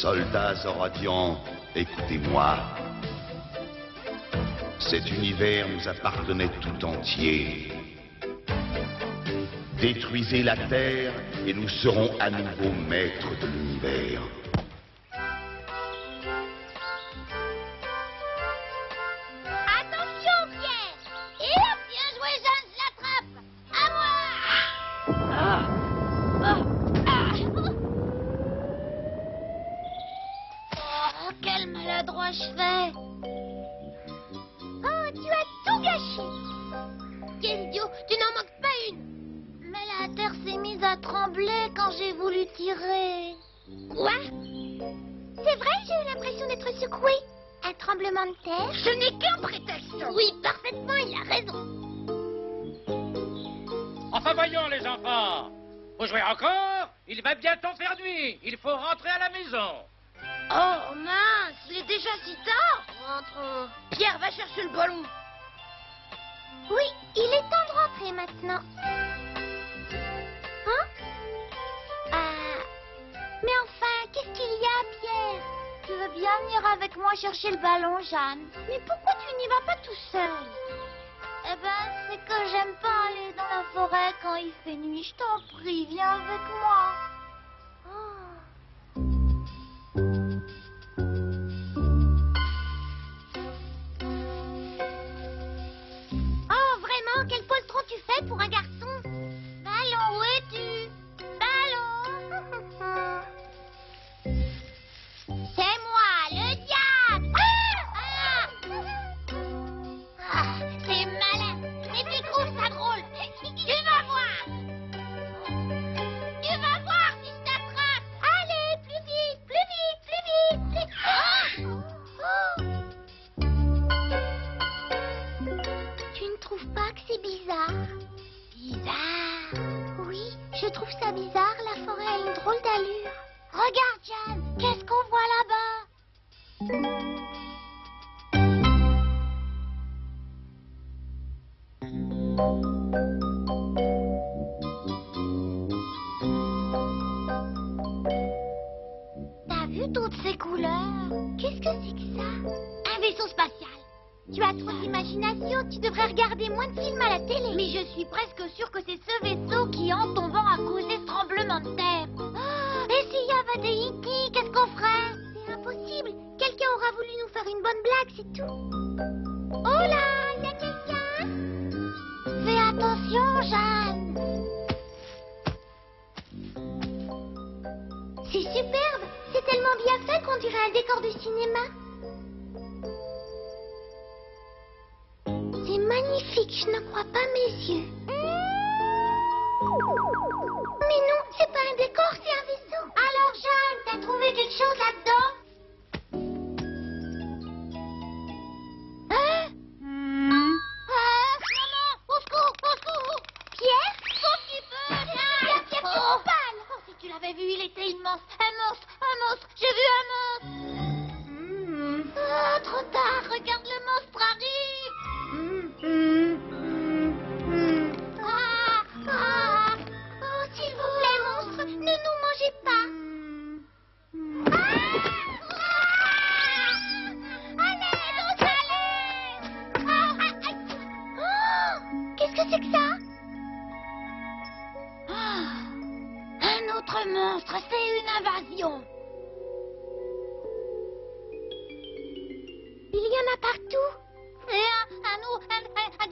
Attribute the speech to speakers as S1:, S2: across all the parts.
S1: Soldats oradians, écoutez-moi. Cet univers nous appartenait tout entier. Détruisez la Terre et nous serons à nouveau maîtres de l'univers.
S2: Attention, Pierre! Et hop, bien joué, Jeanne, je l'attrape! À moi! Oh, quel maladroit je fais! Oh, tu as tout gâché! Quel idiot, tu n'en manques pas une! Mais la terre s'est mise à trembler quand j'ai voulu tirer. Quoi? C'est vrai, j'ai eu l'impression d'être secouée. Un tremblement de terre? Ce n'est qu'un prétexte. Oui, parfaitement, il a raison.
S3: Enfin voyons les enfants. Vous jouez encore? Il va bientôt faire nuit. Il faut rentrer à la maison.
S2: Oh mince, il est déjà si tard. Rentrons. Pierre, va chercher le ballon. Oui, il est temps de rentrer maintenant. Hein? Mais enfin, qu'est-ce qu'il y a, Pierre? Tu veux bien venir avec moi chercher le ballon, Jeanne? Mais pourquoi tu n'y vas pas tout seul? Eh ben, c'est que j'aime pas aller dans la forêt quand il fait nuit. Je t'en prie, viens avec moi. Oh, vraiment? Quel poil-tron tu fais pour un garçon? Ballon, où es-tu? Ballon. C'est moi, le diable. C'est malin. Mais tu trouves ça drôle. Tu vas voir. Tu vas voir si je t'attrape. Allez, plus vite, plus vite, plus vite. Tu ne trouves pas que c'est bizarre? Bizarre? Oui, je trouve ça bizarre. La forêt a une drôle d'allure. Regarde, Jeanne, qu'est-ce qu'on voit là-bas? T'as vu toutes ces couleurs? Qu'est-ce que c'est que ça? Un vaisseau spatial. Tu as trop d'imagination, tu devrais regarder moins de films à la télé. Mais je suis presque sûre que c'est ce vaisseau qui, en tombant, a causé ce tremblement de terre. Oh, et s'il y avait des E.T., qu'est-ce qu'on ferait? C'est impossible. Quelqu'un aura voulu nous faire une bonne blague, c'est tout. Oh là, il y a quelqu'un? Fais attention, Jeanne. C'est superbe. C'est tellement bien fait qu'on dirait un décor de cinéma. C'est magnifique, je ne crois pas mes yeux. Mais non, c'est pas un décor, c'est un vaisseau. Alors, Jeanne, t'as trouvé quelque chose là-dedans? Hein? Maman, au secours, au secours. Pierre, sauve tu peux. Pierre, tu es pâle. Oh, si tu l'avais vu, il était immense. Un monstre, j'ai vu un monstre. Oh, trop tard, regarde, le monstre arrive. Oh, s'il vous plaît, monstre, ne nous mangez pas. Allez, donc allez. Oh, qu'est-ce que c'est que ça? Un autre monstre, c'est une invasion. Il y en a partout. Et un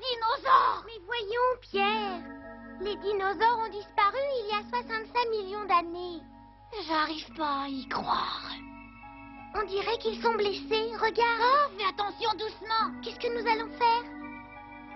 S2: dinosaure. Mais voyons, Pierre. Les dinosaures ont disparu il y a 65 millions d'années. J'arrive pas à y croire. On dirait qu'ils sont blessés. Regarde. Oh, fais attention doucement. Qu'est-ce que nous allons faire?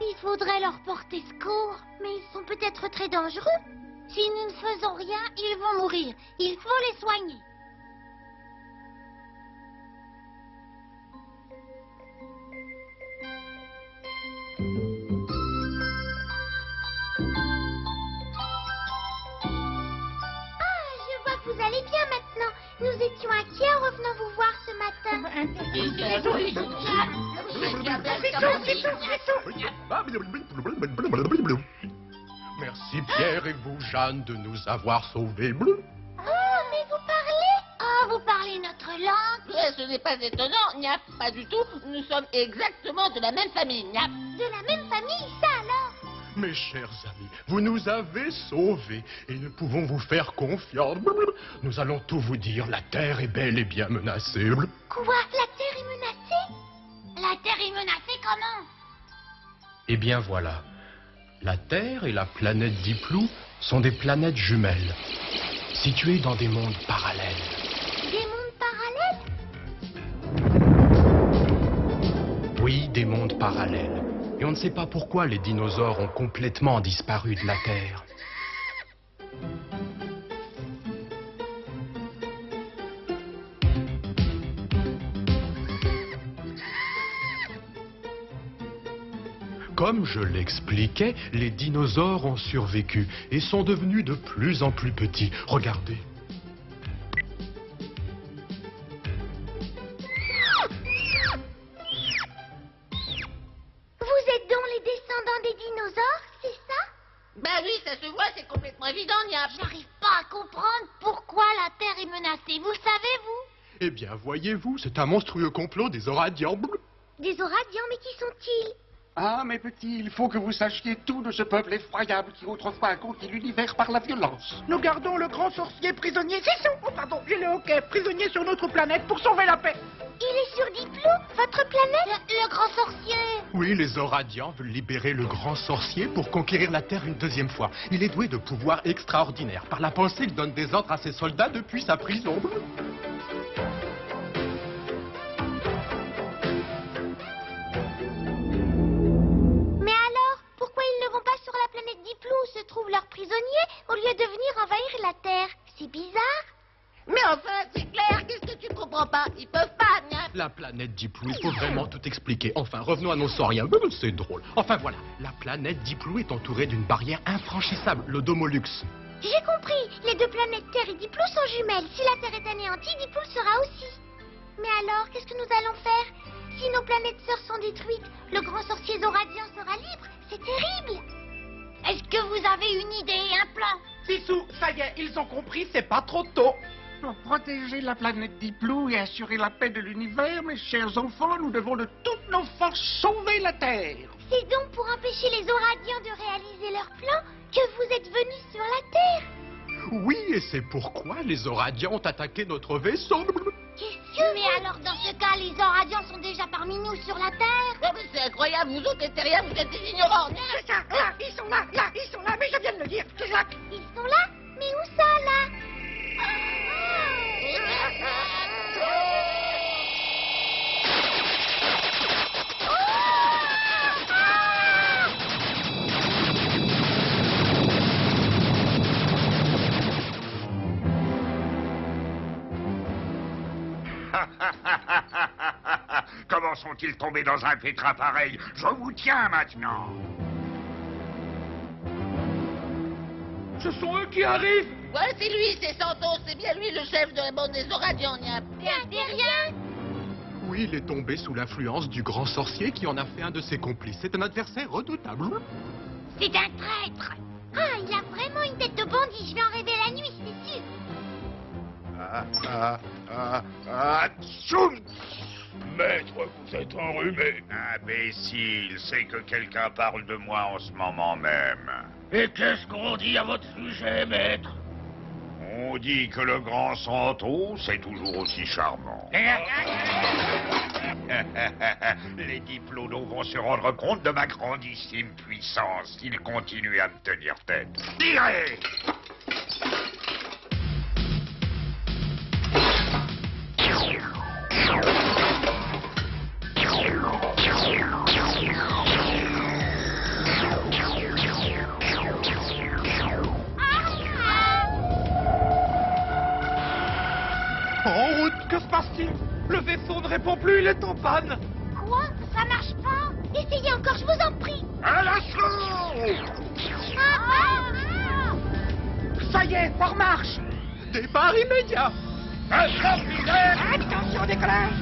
S2: Il faudrait leur porter secours. Mais ils sont peut-être très dangereux. Si nous ne faisons rien, ils vont mourir. Il faut les soigner. Vous allez bien maintenant. Nous étions inquiets en revenant vous voir ce matin.
S4: Merci Pierre et vous, Jeanne, de nous avoir sauvés.
S2: Oh, mais vous
S4: n'est pas étonnant, Niap, pas du tout. Nous sommes exactement de la même famille, Niap.
S2: De la même famille, ça alors?
S5: Mes chers amis, vous nous avez sauvés et nous pouvons vous faire confiance. Nous allons tout vous dire, la Terre est bel et bien menacée.
S2: Quoi? La Terre est menacée? La Terre est menacée comment?
S5: Eh bien voilà, la Terre et la planète Diplou sont des planètes jumelles, situées dans des mondes parallèles.
S2: Des mondes parallèles?
S5: Oui, des mondes parallèles. Et on ne sait pas pourquoi les dinosaures ont complètement disparu de la Terre. Comme je l'expliquais, les dinosaures ont survécu et sont devenus de plus en plus petits. Regardez.
S2: Vous êtes donc les descendants des dinosaures, c'est ça?
S4: Ben oui, ça se voit, c'est complètement évident, Niap.
S2: J'arrive pas à comprendre pourquoi la Terre est menacée. Vous savez, vous?
S5: Eh bien, voyez-vous, c'est un monstrueux complot des Oradiens.
S2: Des Oradiens, mais qui sont-ils?
S6: Ah, mes petits, il faut que vous sachiez tout de ce peuple effroyable qui autrefois a conquis l'univers par la violence.
S7: Nous gardons le grand sorcier prisonnier. J'ai le hockey prisonnier sur notre planète pour sauver la paix.
S2: Il est sur Diplou, votre planète? Le grand sorcier.
S5: Oui, les Oradiens veulent libérer le grand sorcier pour conquérir la Terre une deuxième fois. Il est doué de pouvoirs extraordinaires. Par la pensée, il donne des ordres à ses soldats depuis sa prison.
S2: Mais alors, pourquoi ils ne vont pas sur la planète Diplou où se trouvent leurs prisonniers au lieu de venir envahir la Terre? C'est bizarre.
S4: Mais enfin, c'est clair, qu'est-ce que tu comprends pas? Ils peuvent pas, Niap.
S5: La planète Diplou, il faut vraiment tout expliquer. Enfin, revenons à nos sauriens. C'est drôle. Enfin, voilà. La planète Diplou est entourée d'une barrière infranchissable, le Domolux.
S2: J'ai compris. Les deux planètes Terre et Diplou sont jumelles. Si la Terre est anéantie, Diplou le sera aussi. Mais alors, qu'est-ce que nous allons faire? Si nos planètes sœurs sont détruites, le grand sorcier Zoradien sera libre. C'est terrible. Est-ce que vous avez une idée, un plan?
S7: Sissou, ça y est, ils ont compris, c'est pas trop tôt.
S6: Pour protéger la planète Diplou et assurer la paix de l'univers, mes chers enfants, nous devons de toutes nos forces sauver la Terre.
S2: C'est donc pour empêcher les Oradiens de réaliser leur plan que vous êtes venus sur la Terre.
S5: Oui, et c'est pourquoi les Oradiens ont attaqué notre vaisseau.
S2: Qu'est-ce que... Mais alors, dans ce cas, les Oradiens sont déjà parmi nous sur la Terre.
S4: Oh, mais c'est incroyable, vous autres, les terriens, vous êtes des ignorants, Niap.
S7: C'est ça, là, ils sont là, mais je viens de le dire. C'est ça.
S2: Ils sont là? Mais où ça, là?
S1: Comment sont-ils tombés dans un pétrin pareil? Je vous tiens maintenant.
S7: Ce sont eux qui arrivent.
S4: Ouais, c'est lui, c'est Santos, c'est bien lui le chef de la bande des Oradiens, Niap.
S2: T'es un terrien?
S5: Oui, il est tombé sous l'influence du grand sorcier qui en a fait un de ses complices. C'est un adversaire redoutable.
S2: C'est un traître. Ah, il a vraiment une tête de bandit. Je vais en rêver la nuit, c'est sûr.
S1: Tchoum! Maître, vous êtes enrhumé. Imbécile, c'est que quelqu'un parle de moi en ce moment même.
S3: Et qu'est-ce qu'on dit à votre sujet, maître?
S1: On dit que le grand Santos est toujours aussi charmant. Les diplodos vont se rendre compte de ma grandissime puissance s'ils continuent à me tenir tête. Tirez!
S7: En route, que se passe-t-il? Le vaisseau ne répond plus, il est en panne.
S2: Quoi? Ça marche pas? Essayez encore, je vous en prie.
S1: À l'assaut!
S7: Ça y est, ça remarche.
S5: Départ immédiat.
S7: Attention au décollage.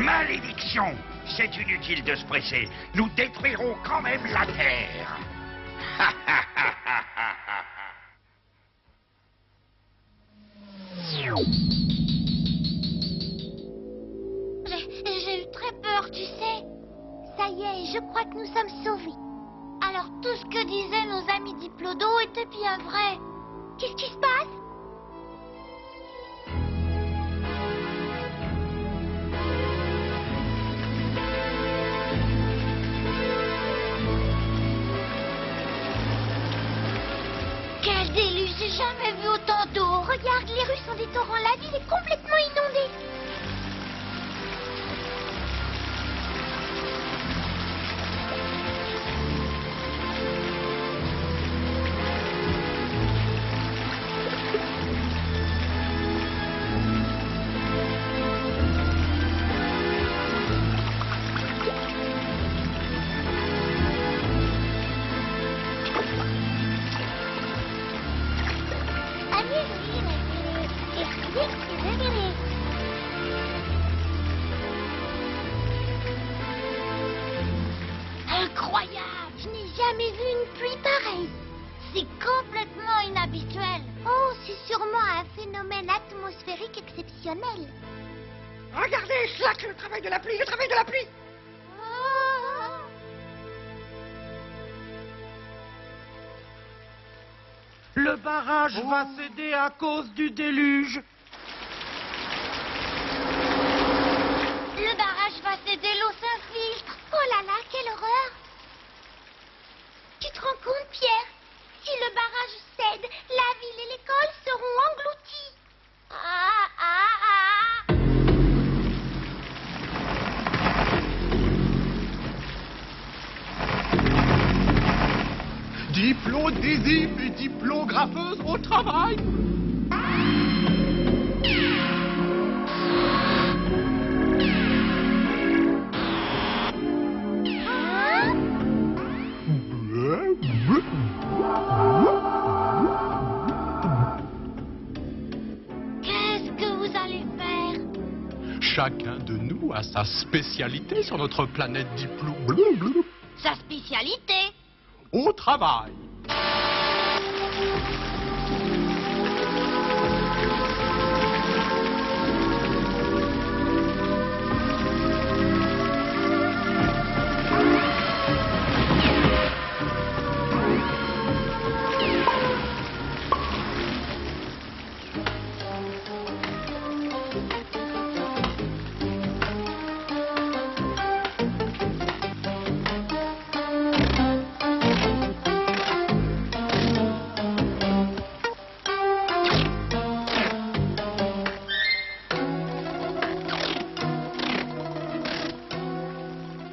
S1: Malédiction! C'est inutile de se presser. Nous détruirons quand même la Terre.
S2: J'ai eu très peur, tu sais. Ça y est, je crois que nous sommes sauvés. Alors tout ce que disaient nos amis Diplodo était bien vrai. Qu'est-ce qui se passe? Quel déluge! J'ai jamais vu autant d'eau. Regarde, les rues sont des torrents. La ville est complètement inondée. Incroyable! Je n'ai jamais vu une pluie pareille. C'est complètement inhabituel. Oh, c'est sûrement un phénomène atmosphérique exceptionnel.
S7: Regardez, Slack, le travail de la pluie, le travail de la pluie.
S2: Oh.
S6: Le barrage va céder à cause du déluge.
S2: Le barrage va céder, l'eau s'infiltre. Oh là là, quelle horreur! Tu te rends compte, Pierre? Si le barrage cède, la ville et l'école seront englouties. Ah, ah, ah!
S5: Diplodésime et diplographeuse au travail.
S2: Qu'est-ce que vous allez faire?
S5: Chacun de nous a sa spécialité sur notre planète Diplo.
S2: Sa spécialité?
S5: Au travail.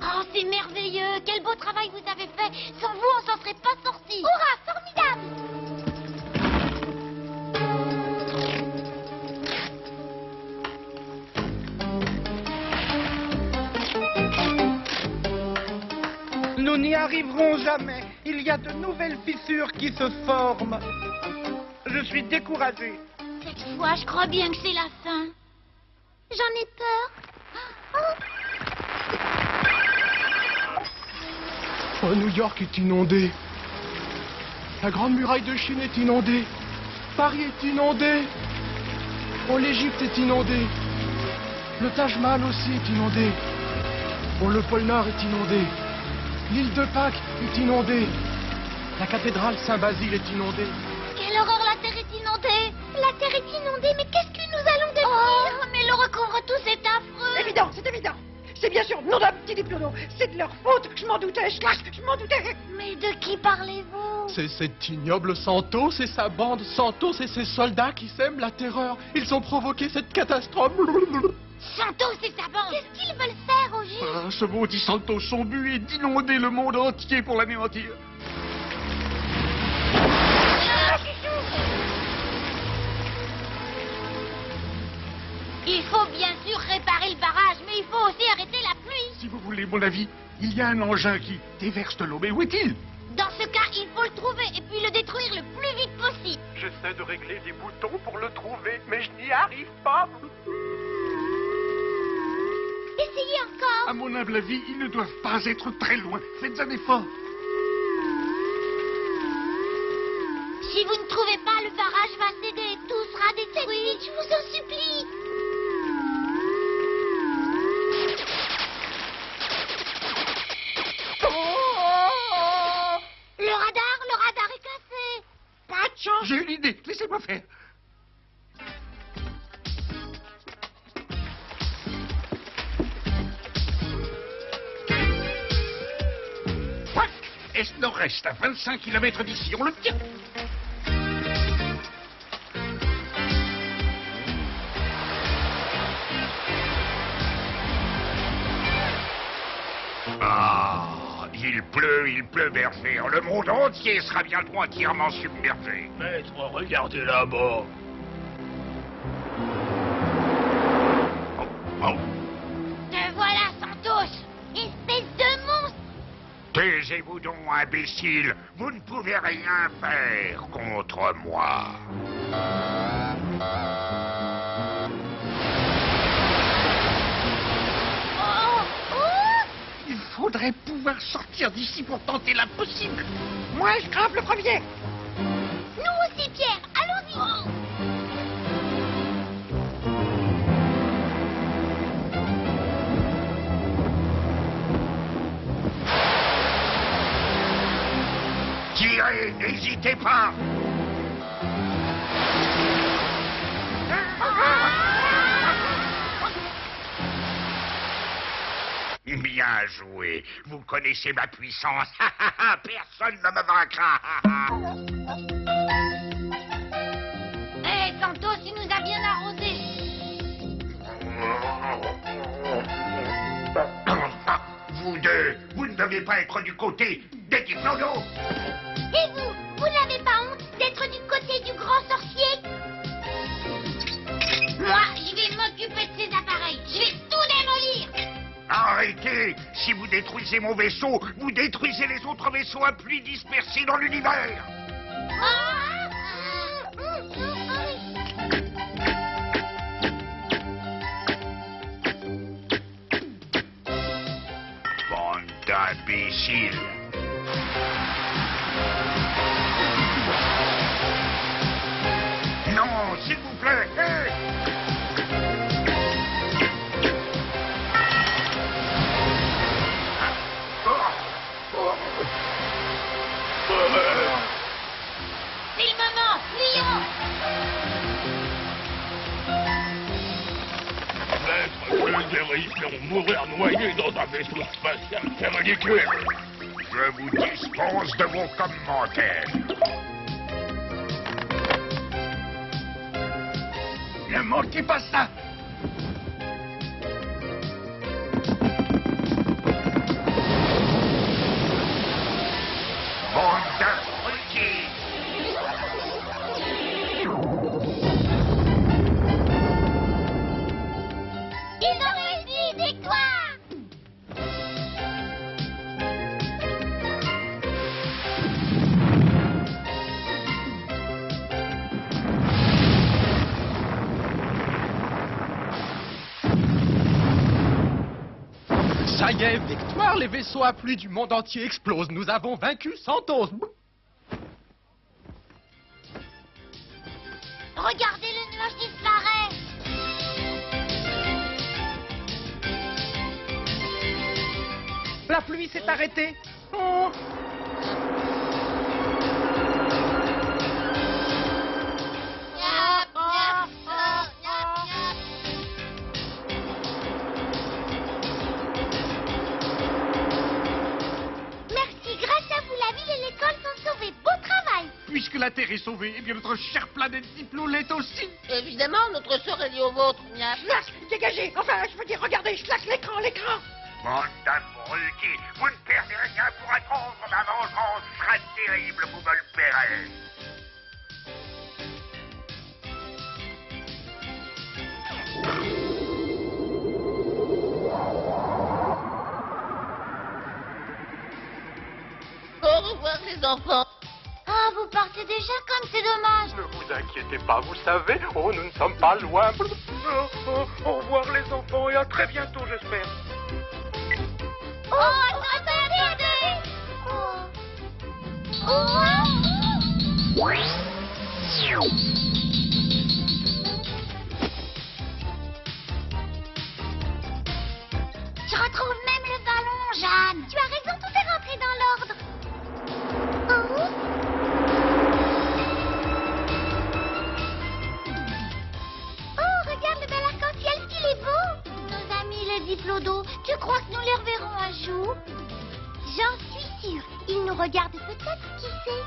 S2: Oh, c'est merveilleux! Quel beau travail vous avez fait! Sans vous, on s'en serait pas sorti! Hurrah! Formidable!
S6: Nous n'y arriverons jamais. Il y a de nouvelles fissures qui se forment. Je suis découragé.
S2: Cette fois, je crois bien que c'est la fin. J'en ai peur. Oh.
S5: Oh, New York est inondé. La grande muraille de Chine est inondée. Paris est inondé. Oh, l'Égypte est inondée. Le Taj Mahal aussi est inondé. Oh, le pôle Nord est inondé. L'île de Pâques est inondée. La cathédrale Saint-Basile est inondée.
S2: Quelle horreur, la Terre est inondée! La Terre est inondée, mais qu'est-ce que nous allons devenir? Oh, mais le recouvre tout, c'est affreux!
S7: Évident, c'est évident. C'est bien sûr non d'un petit Diplodo. C'est de leur faute. Je m'en doutais, Slack, je m'en doutais.
S2: Mais de qui parlez-vous?
S5: C'est cet ignoble Santos et sa bande. Santos et ses soldats qui sèment la terreur. Ils ont provoqué cette catastrophe.
S2: Santos et sa bande! Qu'est-ce qu'ils veulent faire au juste?
S6: Ce maudit Santos, son but est d'inonder le monde entier pour l'anéantir.
S2: Il faut bien sûr réparer le barrage, mais il faut aussi arrêter la pluie.
S6: Si vous voulez mon avis, il y a un engin qui déverse de l'eau. Mais où est-il?
S2: Dans ce cas, il faut le trouver et puis le détruire le plus vite possible.
S5: J'essaie de régler des boutons pour le trouver, mais je n'y arrive pas.
S2: Essayez
S6: À mon humble avis, ils ne doivent pas être très loin. Faites un effort.
S2: Si vous ne trouvez pas, le barrage va céder. Tout sera détruit. Faites vite, je vous en supplie. Le radar est cassé.
S7: Pas de chance.
S6: J'ai une idée. Laissez-moi faire. Ouac! Est-nord-est, à 25 km d'ici. On le tient.
S1: Ah, il pleut, berger. Le monde entier sera bientôt entièrement submergé.
S3: Maître, regardez là-bas.
S1: Oh,
S2: Te voilà, Santos. Espèce de monstre.
S1: taisez-vous donc, imbécile. Vous ne pouvez rien faire contre moi.
S6: Il faudrait pouvoir sortir d'ici pour tenter l'impossible.
S7: Moi, je grimpe le premier.
S2: Nous aussi, Pierre. Allons-y.
S1: Tirez, n'hésitez pas. Bien joué. Vous connaissez ma puissance. Personne ne me vaincra.
S2: Hé, Santos, il nous a bien arrosé.
S1: Vous deux, vous ne devez pas être du côté des Diplodos.
S2: Et vous n'avez pas honte d'être du côté du grand sorcier? Moi, je vais m'occuper de ces appareils. Je vais tout démolir.
S1: Arrêtez. Si vous détruisez mon vaisseau, vous détruisez les autres vaisseaux à pluie dispersés dans l'univers. Bande d'imbéciles. Non, s'il vous plaît. Hey!
S2: C'est le moment, fuyons.
S3: Maître, le dérive vont mourir noyés dans un vaisseau spatial. C'est ridicule.
S1: Je vous dispense de vos commentaires.
S6: Ne manquez pas ça.
S1: Bande d'abrutis.
S2: Ils ont réussi, victoire.
S5: Ça y est, victoire, les vaisseaux à pluie du monde entier explosent. Nous avons vaincu Santos.
S2: Regardez le nuage disparaît.
S7: La pluie s'est arrêtée. Oh.
S2: Merci, grâce à vous, la ville et l'école sont sauvées. Beau travail.
S6: Puisque la Terre est sauvée, eh bien notre chère planète Diplo l'est aussi.
S4: Évidemment, notre sort est liée au vôtre, Miap.
S7: Slash, dégagez. Enfin, je veux dire, regardez, slash l'écran.
S1: Bande d'abrutis. Vous ne perdez rien pour attendre ma vengeance sera terrible, vous me le paierez.
S4: Au revoir, les enfants.
S2: Ah, vous partez déjà comme c'est dommage.
S5: Ne vous inquiétez pas, vous savez, nous ne sommes pas loin.
S7: Au revoir les enfants et à très bientôt, j'espère.
S2: Oh, attendez! Je retrouve même le ballon, Jeanne. Tu as raison, tout est rentré dans l'ordre. Oh, regarde le bel arc-en-ciel, qu'il est beau. Nos amis les diplodos, tu crois que nous les reverrons un jour? J'en suis sûre. Ils nous regardent peut-être, qui sait?